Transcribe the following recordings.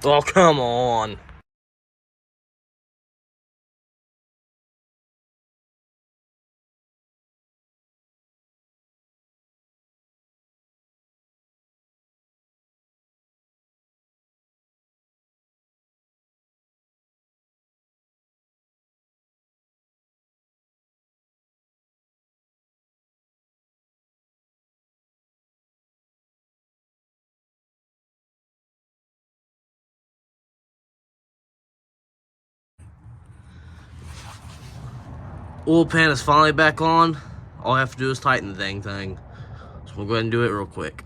Oh, come on. Oil pan is finally back on. All I have to do is tighten the dang thing. So we'll go ahead and do it real quick.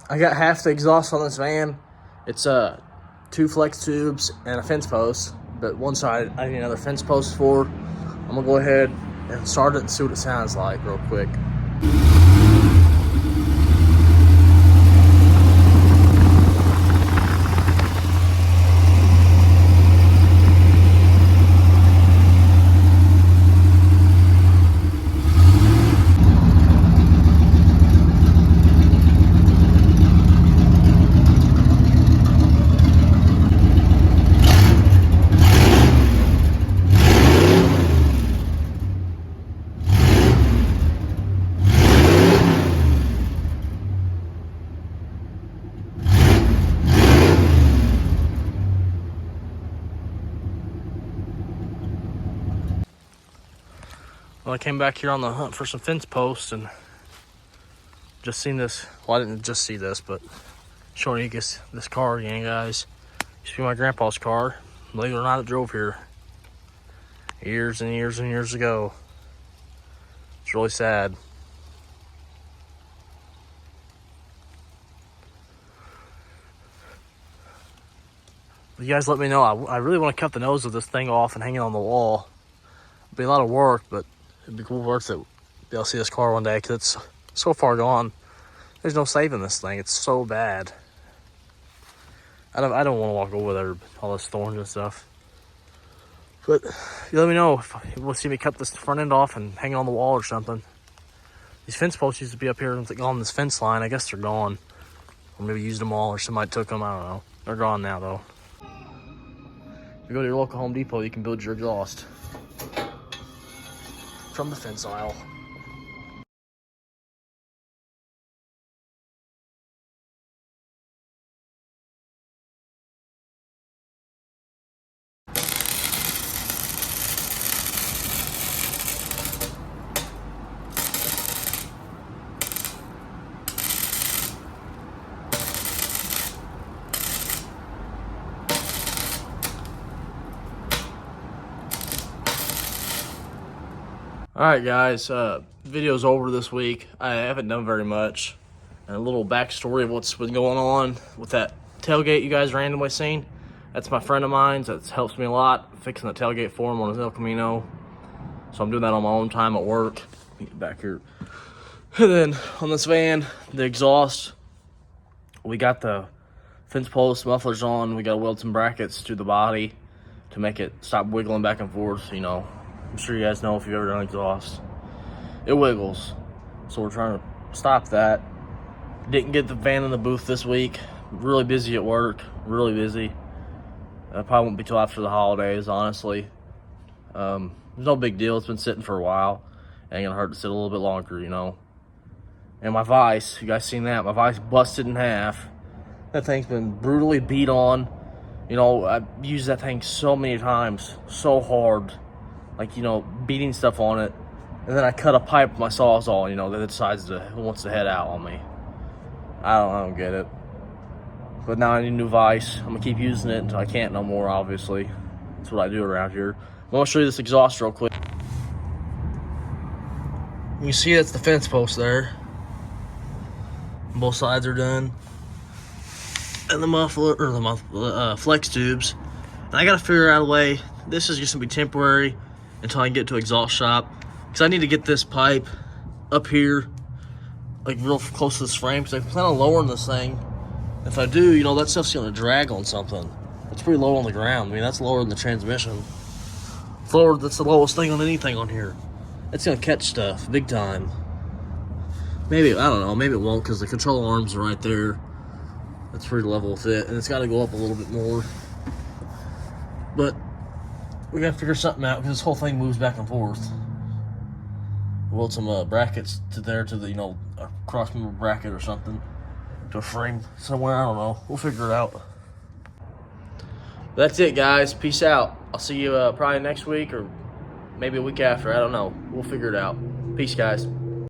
I got half the exhaust on this van. It's 2 flex tubes and a fence post, but one side I need another fence post for. I'm gonna go ahead and start it and see what it sounds like real quick. Well, I came back here on the hunt for some fence posts and just seen this. Well, I didn't just see this, but showing you this car again, guys. Used to be my grandpa's car. Believe it or not, it drove here years and years and years ago. It's really sad. You guys let me know. I really want to cut the nose of this thing off and hang it on the wall. It'd be a lot of work, but it'd be cool worth it. Be able to see this car one day because it's so far gone. There's no saving this thing. It's so bad. I don't want to walk over there with all this thorns and stuff. But you let me know if you want to see me cut this front end off and hang it on the wall or something. These fence posts used to be up here on this fence line. I guess they're gone. Or maybe used them all or somebody took them. I don't know. They're gone now though. If you go to your local Home Depot, you can build your exhaust from the fence aisle. Alright guys, video's over this week. I haven't done very much. And a little backstory of what's been going on with that tailgate you guys randomly seen. That's my friend of mine. That helps me a lot, fixing the tailgate for him on his El Camino. So I'm doing that on my own time at work. Let me get back here. And then on this van, the exhaust, we got the fence post mufflers on. We got to weld some brackets to the body to make it stop wiggling back and forth, you know. I'm sure you guys know if you've ever done exhaust. It wiggles. So we're trying to stop that. Didn't get the van in the booth this week. Really busy at work. Really busy. Probably won't be till after the holidays, honestly. There's no big deal. It's been sitting for a while. Ain't gonna hurt to sit a little bit longer, you know. And my vise, you guys seen that? My vise busted in half. That thing's been brutally beat on. You know, I've used that thing so many times. So hard. Like, you know, beating stuff on it. And then I cut a pipe with my Sawzall, you know, that decides wants to head out on me. I don't get it. But now I need a new vise. I'm gonna keep using it until I can't no more, obviously. That's what I do around here. I'm gonna show you this exhaust real quick. You can see that's the fence post there. Both sides are done. And the muffler, or the flex tubes. And I gotta figure out a way. This is just gonna be temporary until I can get to exhaust shop, because I need to get this pipe up here, like real close to this frame, because I plan on lowering this thing. If I do, you know, that stuff's gonna drag on something. It's pretty low on the ground. I mean, that's lower than the transmission. It's lower, that's the lowest thing on anything on here. It's gonna catch stuff big time. Maybe, I don't know, maybe it won't, because the control arms are right there. That's pretty level with it, and it's got to go up a little bit more. But we gotta figure something out, because this whole thing moves back and forth. Weld some brackets to the, you know, a cross member bracket or something to a frame somewhere. I don't know. We'll figure it out. That's it, guys. Peace out. I'll see you probably next week or maybe a week after. I don't know. We'll figure it out. Peace, guys.